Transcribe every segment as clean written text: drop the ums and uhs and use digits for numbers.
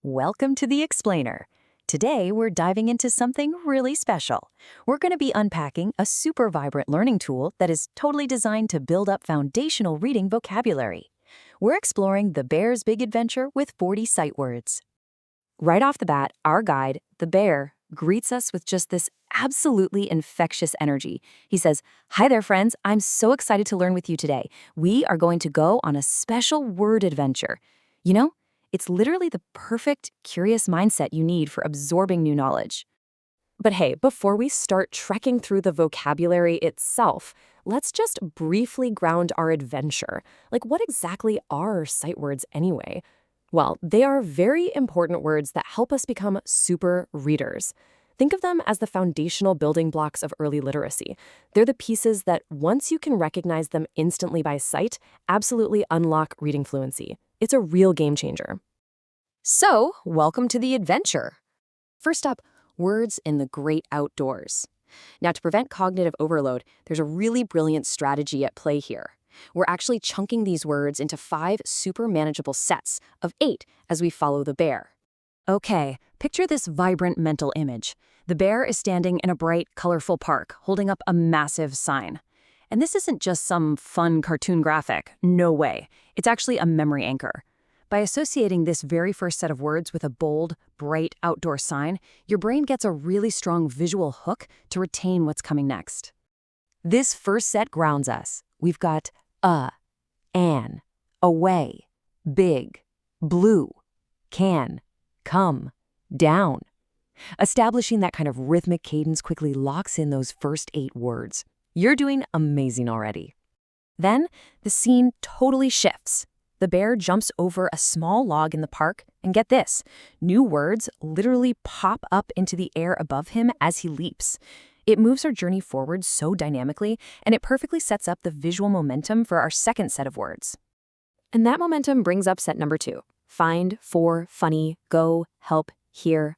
Welcome to the Explainer. Today, we're diving into something really special. We're going to be unpacking a super vibrant learning tool that is totally designed to build up foundational reading vocabulary. We're exploring the Bear's Big Adventure with 40 sight words. Right off the bat, our guide, the bear, greets us with just this absolutely infectious energy. He says, "Hi there, friends. I'm so excited to learn with you today. We are going to go on a special word adventure." You know, it's literally the perfect, curious mindset you need for absorbing new knowledge. But hey, before we start trekking through the vocabulary itself, let's just briefly ground our adventure. Like, what exactly are sight words anyway? Well, they are very important words that help us become super readers. Think of them as the foundational building blocks of early literacy. They're the pieces that, once you can recognize them instantly by sight, absolutely unlock reading fluency. It's a real game changer. So, welcome to the adventure. First up, words in the great outdoors. Now, to prevent cognitive overload, there's a really brilliant strategy at play here. We're actually chunking these words into 5 super manageable sets of 8 as we follow the bear. Okay, picture this vibrant mental image. The bear is standing in a bright, colorful park, holding up a massive sign. And this isn't just some fun cartoon graphic. No way. It's actually a memory anchor. By associating this very first set of words with a bold, bright outdoor sign, your brain gets a really strong visual hook to retain what's coming next. This first set grounds us. We've got an, away, big, blue, can, come, down. Establishing that kind of rhythmic cadence quickly locks in those first 8 words. You're doing amazing already. Then, the scene totally shifts. The bear jumps over a small log in the park, and get this, new words literally pop up into the air above him as he leaps. It moves our journey forward so dynamically, and it perfectly sets up the visual momentum for our second set of words. And that momentum brings up set number 2. Find, for, funny, go, help, here,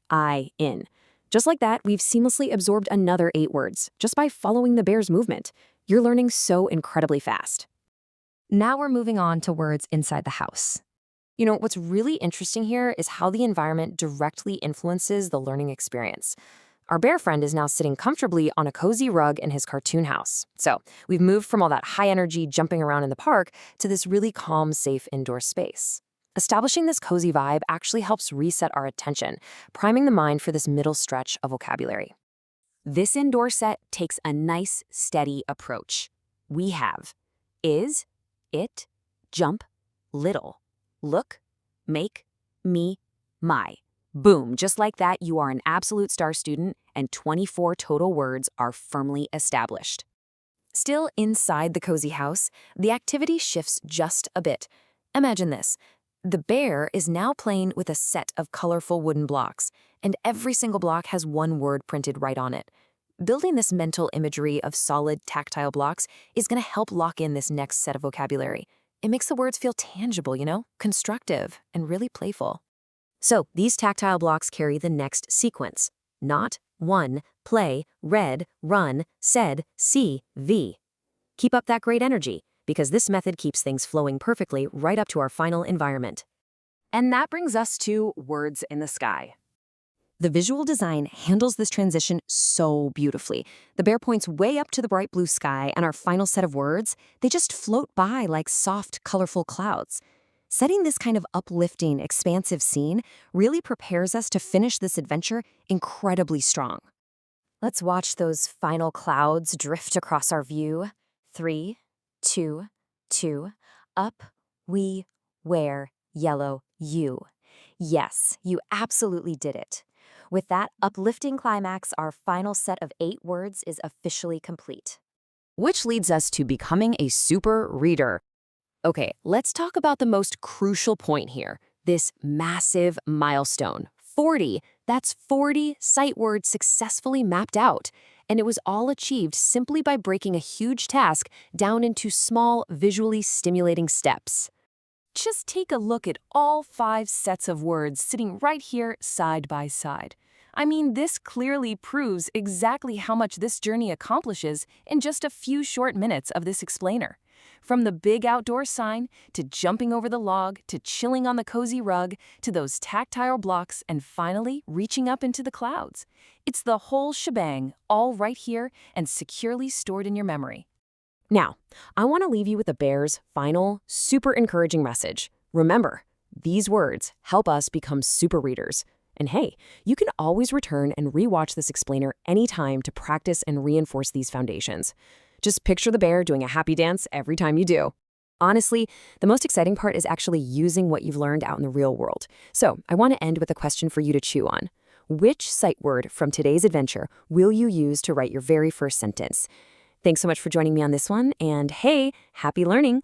in. Just like that, we've seamlessly absorbed another 8 words, just by following the bear's movement. You're learning so incredibly fast. Now we're moving on to words inside the house. You know, what's really interesting here is how the environment directly influences the learning experience. Our bear friend is now sitting comfortably on a cozy rug in his cartoon house. So we've moved from all that high energy jumping around in the park to this really calm, safe indoor space. Establishing this cozy vibe actually helps reset our attention, priming the mind for this middle stretch of vocabulary. This indoor set takes a nice, steady approach. We have is, it, jump, little, look, make, me, my. Boom, just like that, you are an absolute star student, and 24 total words are firmly established. Still inside the cozy house, the activity shifts just a bit. Imagine this. The bear is now playing with a set of colorful wooden blocks, and every single block has one word printed right on it. Building this mental imagery of solid, tactile blocks is going to help lock in this next set of vocabulary. It makes the words feel tangible, constructive, and really playful. So, these tactile blocks carry the next sequence. Not, won, play, read, run, said, see, v. Keep up that great energy, because this method keeps things flowing perfectly right up to our final environment. And that brings us to words in the sky. The visual design handles this transition so beautifully. The bear points way up to the bright blue sky, and our final set of words, they just float by like soft, colorful clouds. Setting this kind of uplifting, expansive scene really prepares us to finish this adventure incredibly strong. Let's watch those final clouds drift across our view. 3, 2, 2, up, we, where, yellow, you. Yes, you absolutely did it. With that uplifting climax, our final set of 8 words is officially complete. Which leads us to becoming a super reader. Okay, let's talk about the most crucial point here, this massive milestone. 40, that's 40 sight words successfully mapped out. And it was all achieved simply by breaking a huge task down into small, visually stimulating steps. Just take a look at all 5 sets of words sitting right here side by side. I mean, this clearly proves exactly how much this journey accomplishes in just a few short minutes of this explainer. From the big outdoor sign, to jumping over the log, to chilling on the cozy rug, to those tactile blocks, and finally reaching up into the clouds. It's the whole shebang, all right here and securely stored in your memory. Now, I want to leave you with the bear's final, super encouraging message. Remember, these words help us become super readers. And hey, you can always return and rewatch this explainer anytime to practice and reinforce these foundations. Just picture the bear doing a happy dance every time you do. Honestly, the most exciting part is actually using what you've learned out in the real world. So I want to end with a question for you to chew on. Which sight word from today's adventure will you use to write your very first sentence? Thanks so much for joining me on this one, and hey, happy learning!